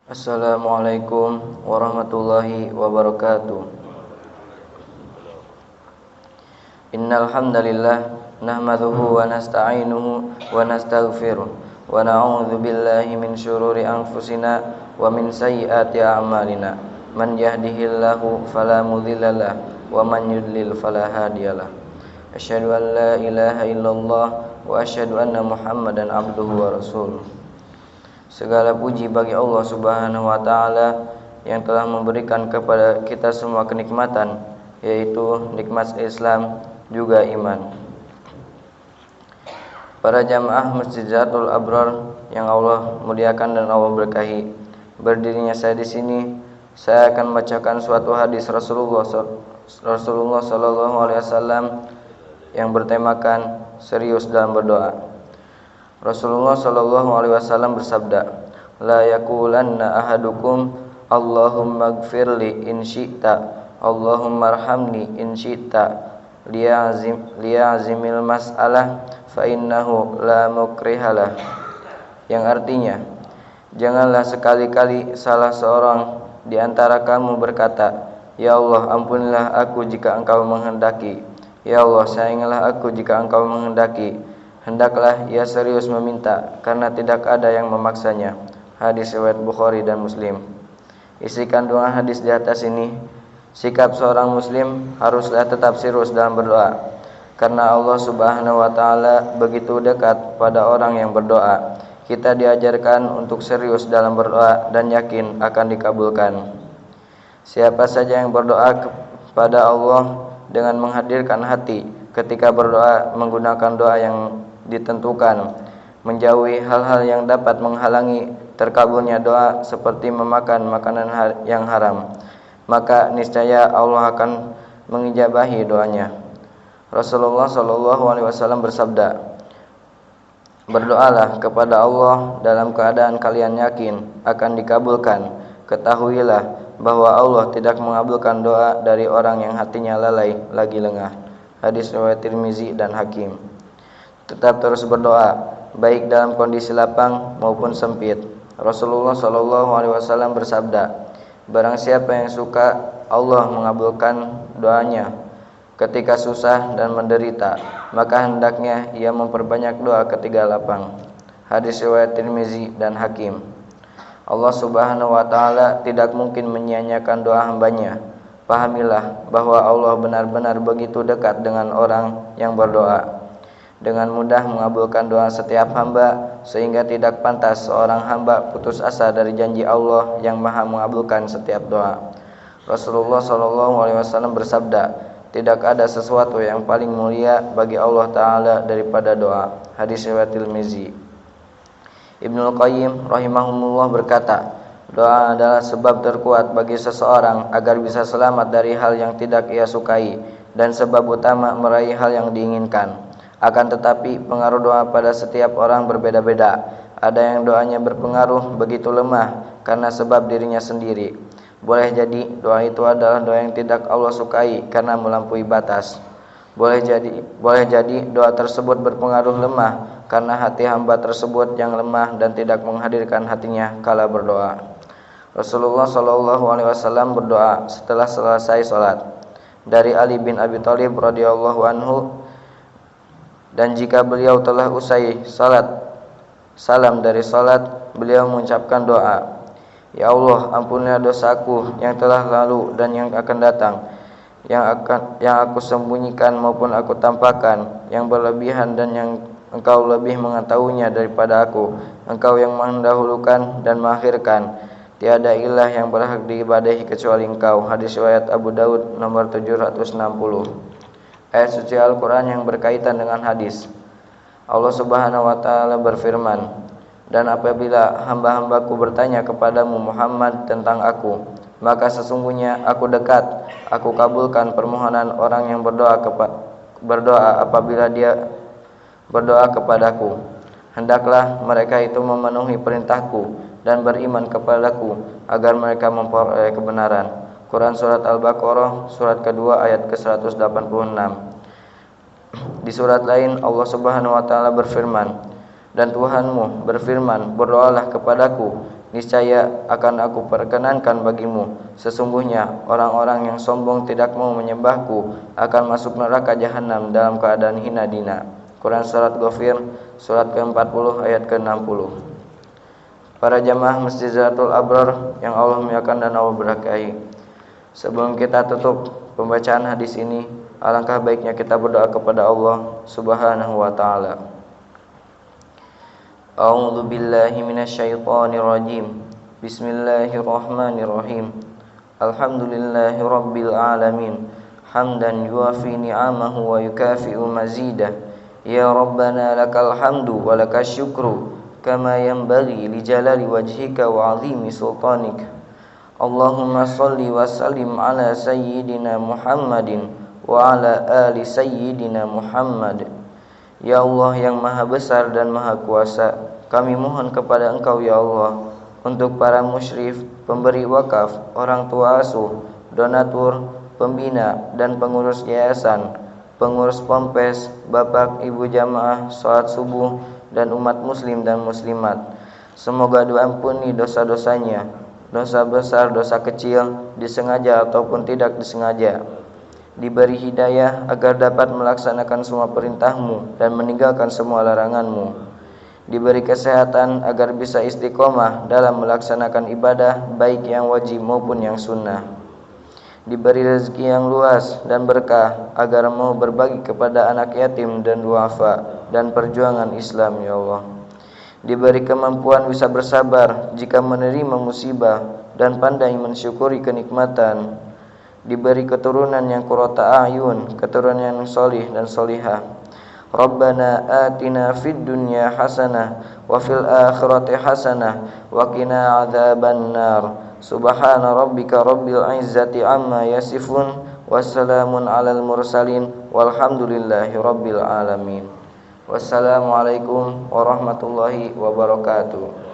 Assalamualaikum warahmatullahi wabarakatuh. Innal hamdalillah nahmaduhu wa nasta'inuhu wa nastaghfiruh wa na'udzu billahi min syururi anfusina wa min sayyiati a'malina. Man yahdihillahu fala mudhillalah wa man yudlil fala hadiyalah. Asyhadu an la ilaha illallah wa asyhadu anna Muhammadan abduhu wa rasuluh. Segala puji bagi Allah Subhanahu wa taala yang telah memberikan kepada kita semua kenikmatan, yaitu nikmat Islam juga iman. Para jamaah Masjid Zatul Abrar yang Allah muliakan dan Allah berkahi, berdirinya saya di sini, saya akan membacakan suatu hadis Rasulullah sallallahu alaihi wasallam yang bertemakan serius dalam berdoa. Rasulullah sallallahu alaihi wasallam bersabda, "La yaqulanna ahadukum Allahumma ighfirli in syi'ta, Allahumma arhamni in syi'ta, liya'zimil mas'alah fa innahu la mukrihalah." Yang artinya, janganlah sekali-kali salah seorang di antara kamu berkata, "Ya Allah, ampunilah aku jika Engkau menghendaki. Ya Allah, sayangilah aku jika Engkau menghendaki." Hendaklah ia serius meminta, karena tidak ada yang memaksanya. Hadis riwayat Bukhari dan Muslim. Isi kandungan hadis di atas ini, sikap seorang muslim haruslah tetap serius dalam berdoa, karena Allah Subhanahu wa taala begitu dekat pada orang yang berdoa. Kita diajarkan untuk serius dalam berdoa dan yakin akan dikabulkan. Siapa saja yang berdoa kepada Allah dengan menghadirkan hati ketika berdoa, menggunakan doa yang ditentukan, menjauhi hal-hal yang dapat menghalangi terkabulnya doa seperti memakan makanan yang haram, maka niscaya Allah akan mengijabahi doanya. Rasulullah sallallahu alaihi wasallam bersabda, "Berdoalah kepada Allah dalam keadaan kalian yakin akan dikabulkan. Ketahuilah bahwa Allah tidak mengabulkan doa dari orang yang hatinya lalai lagi lengah." Hadis riwayat Tirmizi dan Hakim. Tetap terus berdoa, baik dalam kondisi lapang maupun sempit. Rasulullah sallallahu alaihi wasallam bersabda, "Barang siapa yang suka Allah mengabulkan doanya ketika susah dan menderita, maka hendaknya ia memperbanyak doa ketika lapang." Hadis riwayat Tirmizi dan Hakim. Allah Subhanahu wa taala tidak mungkin menyia-nyiakan doa hambanya. Pahamilah bahwa Allah benar-benar begitu dekat dengan orang yang berdoa, dengan mudah mengabulkan doa setiap hamba, sehingga tidak pantas seorang hamba putus asa dari janji Allah yang maha mengabulkan setiap doa. Rasulullah sallallahu alaihi wasallam bersabda, "Tidak ada sesuatu yang paling mulia bagi Allah Ta'ala daripada doa." Hadis riwayat Tirmizi. Ibnul Qayyim rahimahumullah berkata, doa adalah sebab terkuat bagi seseorang agar bisa selamat dari hal yang tidak ia sukai, dan sebab utama meraih hal yang diinginkan. Akan tetapi pengaruh doa pada setiap orang berbeda-beda. Ada yang doanya berpengaruh begitu lemah karena sebab dirinya sendiri. Boleh jadi doa itu adalah doa yang tidak Allah sukai karena melampaui batas. Boleh jadi doa tersebut berpengaruh lemah karena hati hamba tersebut yang lemah dan tidak menghadirkan hatinya kala berdoa. Rasulullah sallallahu alaihi wasallam berdoa setelah selesai salat. Dari Ali bin Abi Thalib radhiyallahu anhu, dan jika beliau telah usai salam dari salat, beliau mengucapkan doa, "Ya Allah, ampunilah dosaku yang telah lalu dan yang akan datang, yang aku sembunyikan maupun aku tampakkan, yang berlebihan dan yang Engkau lebih mengetahuinya daripada aku. Engkau yang mendahulukan dan mengakhirkan. Tiada ilah yang berhak diibadahi kecuali Engkau." Hadis riwayat Abu Daud nomor 760. Ayat suci Al-Quran yang berkaitan dengan hadis. Allah Subhanahu wa ta'ala berfirman, "Dan apabila hamba-hambaku bertanya kepadamu Muhammad tentang aku, maka sesungguhnya aku dekat, aku kabulkan permohonan orang yang berdoa apabila dia berdoa kepadaku. Hendaklah mereka itu memenuhi perintahku dan beriman kepadaku agar mereka memperoleh kebenaran." Quran Surat Al-Baqarah surat kedua ayat ke-186. Di surat lain Allah Subhanahu wa taala berfirman, "Dan Tuhanmu berfirman, berdoalah kepadaku niscaya akan aku perkenankan bagimu. Sesungguhnya orang-orang yang sombong tidak mau menyembahku akan masuk neraka jahanam dalam keadaan hina dina. Quran Surat Ghafir surat ke-40 ayat ke-60. Para jamaah Masjid Zatul Abrar yang Allah muliakan dan Allah berkahi, sebelum kita tutup pembacaan hadis ini, alangkah baiknya kita berdoa kepada Allah Subhanahu wa taala. A'udzu billahi minasyaitonir rajim. Bismillahirrahmanirrahim. Alhamdulillahirabbil alamin. Hamdan yuafi ni'amahu wa yukafi'u mazidah. Ya Rabbana lakal hamdu wa lakas syukru kama yanbaghi li jalali wajhika wa 'azimi sultanik. Allahumma shalli wa sallim ala sayyidina Muhammadin wa ala ali sayyidina Muhammad. Ya Allah yang maha besar dan maha kuasa, kami mohon kepada Engkau ya Allah untuk para musyrif, pemberi wakaf, orang tua asuh, donatur, pembina dan pengurus yayasan, pengurus pompes, bapak ibu jamaah salat subuh dan umat muslim dan muslimat. Semoga diampuni dosa-dosanya, dosa besar, dosa kecil, disengaja ataupun tidak disengaja. Diberi hidayah agar dapat melaksanakan semua perintah-Mu dan meninggalkan semua larangan-Mu. Diberi kesehatan agar bisa istiqomah dalam melaksanakan ibadah baik yang wajib maupun yang sunnah. Diberi rezeki yang luas dan berkah agar mau berbagi kepada anak yatim dan duafa dan perjuangan Islam ya Allah. Diberi kemampuan bisa bersabar jika menerima musibah dan pandai mensyukuri kenikmatan. Diberi keturunan yang qurrata a'yun, keturunan yang sholih dan sholihah. Rabbana atina fid dunya hasanah wa fil akhirati hasanah wa qina adzabannar. Subhana rabbika rabbil izzati amma yasifun wassalamun alal mursalin walhamdulillahi rabbil alamin. Wassalamualaikum warahmatullahi wabarakatuh.